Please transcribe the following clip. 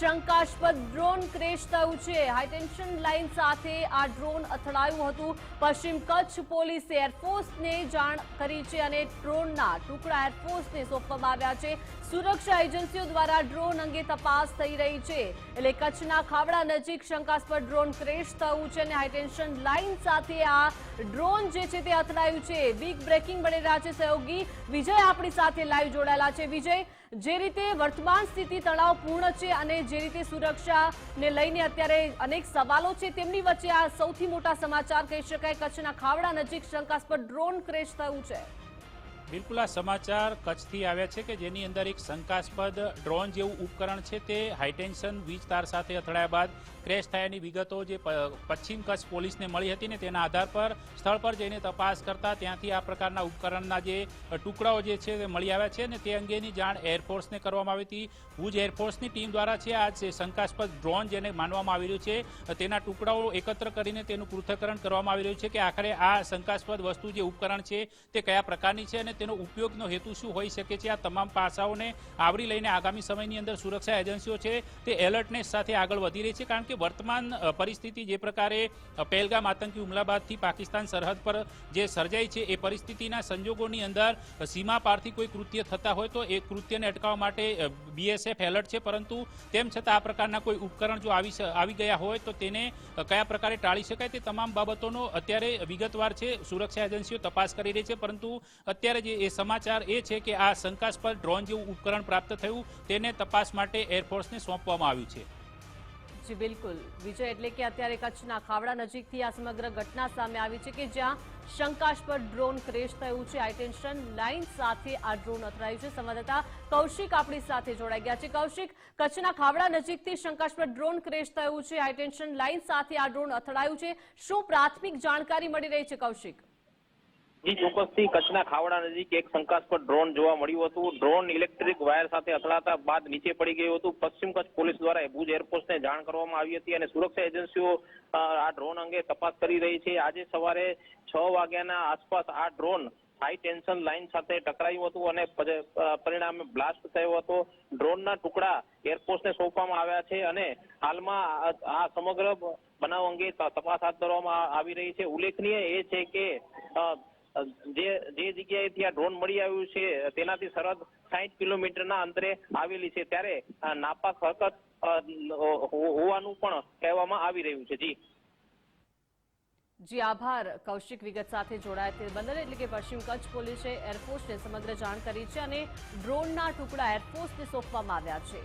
શંકાસ્પદ drone crash થયું છે। હાઈટેન્શન લાઇન સાથે આ ડ્રોન અથડાયું હતું। પશ્ચિમ કચ્છ પોલીસે એરફોર્સને જાણ કરી છે અને ડ્રોનના ટુકડા એરફોર્સને સોંપવામાં આવ્યા છે। સુરક્ષા એજન્સીઓ દ્વારા ડ્રોન અંગે તપાસ થઈ રહી છે। એટલે કચ્છના ખાવડા નજીક શંકાસ્પદ ડ્રોન ક્રેશ થયું છે અને હાઈટેન્શન લાઇન સાથે આ ડ્રોન જે છે તે અથડાયું છે। બિગ બ્રેકિંગ મળી રહ્યા છે। સહયોગી વિજય આપણી સાથે લાઈવ જોડાયેલા છે। વિજય, જે રીતે વર્તમાન સ્થિતિ તણાવપૂર્ણ છે અને જે રીતે સુરક્ષાને લઈને અત્યારે અનેક સવાલો છે, તેમની વચ્ચે આ સૌથી મોટા સમાચાર કહી શકાય। કચ્છના ખાવડા નજીક શંકાસ્પદ ડ્રોન ક્રેશ થયું છે। બિલકુલ, આ સમાચાર કચ્છથી આવ્યા છે કે જેની અંદર એક શંકાસ્પદ ડ્રોન જેવું ઉપકરણ છે તે હાઈટેન્શન વીજ તાર સાથે અથડાયા બાદ ક્રેશ થયાની વિગતો જે પશ્ચિમ કચ્છ પોલીસને મળી હતી ને તેના આધાર પર સ્થળ પર જઈને તપાસ કરતા ત્યાંથી આ પ્રકારના ઉપકરણના જે ટુકડાઓ જે છે તે મળી આવ્યા છે અને તે અંગેની જાણ એરફોર્સને કરવામાં આવી હતી। ભુજ એરફોર્સની ટીમ દ્વારા છે આ શંકાસ્પદ ડ્રોન જેને માનવામાં આવી રહ્યું છે તેના ટુકડાઓ એકત્ર કરીને તેનું પૃથ્થકરણ કરવામાં આવી રહ્યું છે કે આખરે આ શંકાસ્પદ વસ્તુ જે ઉપકરણ છે તે કયા પ્રકારની છે અને તેનો ઉપયોગનો હેતુ શું હોઈ શકે છે। આ તમામ પાસાઓને આવરી લઈને આગામી સમયની અંદર સુરક્ષા એજન્સીઓ છે તે એલર્ટનેસ સાથે આગળ વધી રહી છે, કારણ કે વર્તમાન પરિસ્થિતિ જે પ્રકારે પહેલગામ આતંકી હુમલા બાદથી પાકિસ્તાન સરહદ પર જે સર્જાઈ છે એ પરિસ્થિતિના સંજોગોની અંદર સીમા પારથી કોઈ કૃત્ય થતા હોય તો એ કૃત્યને અટકાવવા માટે બીએસએફ એલર્ટ છે, પરંતુ તેમ છતાં આ પ્રકારના કોઈ ઉપકરણ જો આવી ગયા હોય તો તેને કયા પ્રકારે ટાળી શકાય તે તમામ બાબતોનો અત્યારે વિગતવાર છે સુરક્ષા એજન્સીઓ તપાસ કરી રહી છે। પરંતુ અત્યારે જે એ સમાચાર એ છે કે આ શંકાસ્પદ ડ્રોન જેવું ઉપકરણ પ્રાપ્ત થયું તેને તપાસ માટે એરફોર્સને સોંપવામાં આવ્યું છે। જી બિલકુલ વિજય, એટલે કે અત્યારે કચ્છના ખાવડા નજીકથી આ સમગ્ર ઘટના સામે આવી છે કે જ્યાં શંકાસ્પદ ડ્રોન ક્રેશ થયું છે। હાઈટેન્શન લાઇન સાથે આ ડ્રોન અથડાયું છે। સંવાદદાતા કૌશિક આપણી સાથે જોડાઈ ગયા છે। કૌશિક, કચ્છના ખાવડા નજીકથી શંકાસ્પદ ડ્રોન ક્રેશ થયું છે, હાઈટેન્શન લાઇન સાથે આ ડ્રોન અથડાયું છે, શું પ્રાથમિક જાણકારી મળી રહી છે? કૌશિક જી, ચોક્કસથી કચ્છના ખાવડા નજીક એક શંકાસ્પદ ડ્રોન જોવા મળ્યું હતું। ડ્રોન ઇલેક્ટ્રિક વાયર સાથે અથડાતા બાદ નીચે પડી ગયું હતું। પશ્ચિમ કચ્છ પોલીસ દ્વારા ભુજ એરફોર્સને જાણ કરવામાં આવી હતી અને સુરક્ષા એજન્સીઓ આ ડ્રોન અંગે તપાસ કરી રહી છે। આજે સવારે 6 વાગ્યાના આસપાસ આ ડ્રોન હાઈ ટેન્શન લાઇન સાથે ટકરાયું હતું અને પરિણામે બ્લાસ્ટ થયો હતો। ડ્રોનના ટુકડા એરફોર્સને સોંપવામાં આવ્યા છે અને હાલમાં આ સમગ્ર બનાવ અંગે તપાસ હાથ ધરવામાં આવી રહી છે। ઉલ્લેખનીય એ છે કે જે જગ્યાએથી આ ડ્રોન મળી આવ્યું છે તેનાથી સરહદ 60 કિલોમીટરના અંતરે આવેલી છે, ત્યારે નાપાક હરકત હોવાનું પણ કહેવામાં આવી રહ્યું છે। જી આભાર કૌશિક, વિગત સાથે જોડાયા તે બદલ। એટલે કે પશ્ચિમ કચ્છ પોલીસે એરફોર્સને સમગ્ર જાણ કરી છે અને ડ્રોનના ટુકડા એરફોર્સને સોંપવામાં આવ્યા છે।